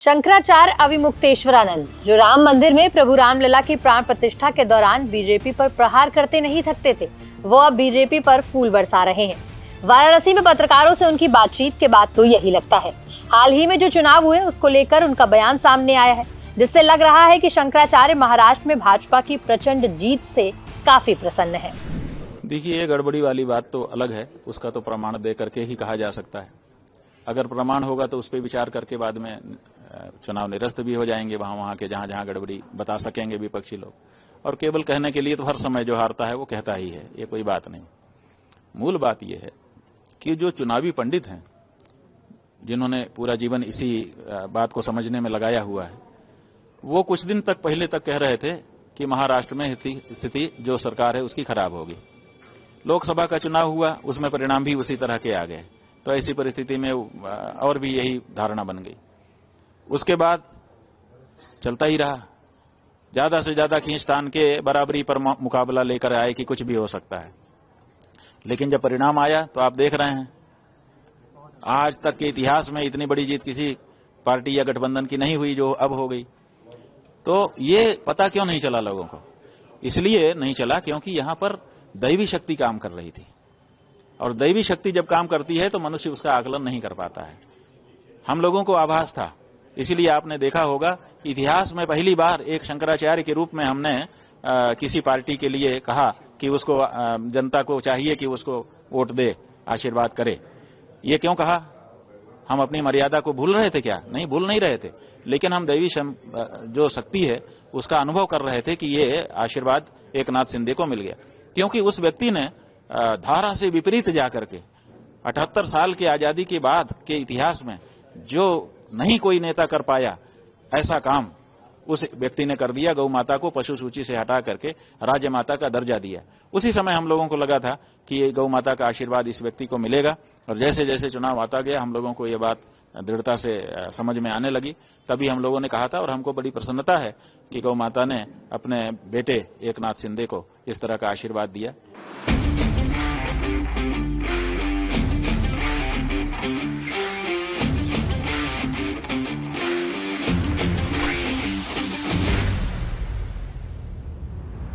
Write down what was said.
शंकराचार्य अविमुक्तेश्वरानंद, जो राम मंदिर में प्रभु रामलला की प्राण प्रतिष्ठा के दौरान बीजेपी पर प्रहार करते नहीं थकते थे, वो अब बीजेपी पर फूल बरसा रहे हैं। वाराणसी में पत्रकारों से उनकी बातचीत के बाद तो यही लगता है। हाल ही में जो चुनाव हुए उसको लेकर उनका बयान सामने आया है, जिससे लग रहा है कि शंकराचार्य महाराष्ट्र में भाजपा की प्रचंड जीत से काफी प्रसन्न है। देखिए, ये गड़बड़ी वाली बात तो अलग है, उसका तो प्रमाण दे करके ही कहा जा सकता है। अगर प्रमाण होगा तो उस पर विचार करके बाद में चुनाव निरस्त भी हो जाएंगे, वहां के जहां गड़बड़ी बता सकेंगे विपक्षी लोग। और केवल कहने के लिए तो हर समय जो हारता है वो कहता ही है, ये कोई बात नहीं। मूल बात यह है कि जो चुनावी पंडित हैं, जिन्होंने पूरा जीवन इसी बात को समझने में लगाया हुआ है, वो कुछ दिन तक पहले तक कह रहे थे कि महाराष्ट्र में स्थिति जो सरकार है उसकी खराब होगी। लोकसभा का चुनाव हुआ, उसमें परिणाम भी उसी तरह के आ गए, तो ऐसी परिस्थिति में और भी यही धारणा बन गई। उसके बाद चलता ही रहा, ज्यादा से ज्यादा खींचतान के बराबरी पर मुकाबला लेकर आए कि कुछ भी हो सकता है। लेकिन जब परिणाम आया तो आप देख रहे हैं, आज तक के इतिहास में इतनी बड़ी जीत किसी पार्टी या गठबंधन की नहीं हुई जो अब हो गई। तो ये पता क्यों नहीं चला लोगों को? इसलिए नहीं चला क्योंकि यहां पर दैवी शक्ति काम कर रही थी, और दैवी शक्ति जब काम करती है तो मनुष्य उसका आकलन नहीं कर पाता है। हम लोगों को आभास था, इसलिए आपने देखा होगा इतिहास में पहली बार एक शंकराचार्य के रूप में हमने किसी पार्टी के लिए कहा कि उसको जनता को चाहिए कि उसको वोट दे, आशीर्वाद करे। ये क्यों कहा? हम अपनी मर्यादा को भूल रहे थे क्या? नहीं, भूल नहीं रहे थे, लेकिन हम दैवी जो शक्ति है उसका अनुभव कर रहे थे कि ये आशीर्वाद एकनाथ शिंदे को मिल गया, क्योंकि उस व्यक्ति ने धारा से विपरीत जाकर के 78 साल की आजादी के बाद के इतिहास में जो नहीं कोई नेता कर पाया, ऐसा काम उस व्यक्ति ने कर दिया। गौ माता को पशु सूची से हटा करके राज्य माता का दर्जा दिया। उसी समय हम लोगों को लगा था कि ये गौ माता का आशीर्वाद इस व्यक्ति को मिलेगा, और जैसे जैसे चुनाव आता गया हम लोगों को ये बात दृढ़ता से समझ में आने लगी। तभी हम लोगों ने कहा था, और हमको बड़ी प्रसन्नता है कि गौ माता ने अपने बेटे एकनाथ शिंदे को इस तरह का आशीर्वाद दिया।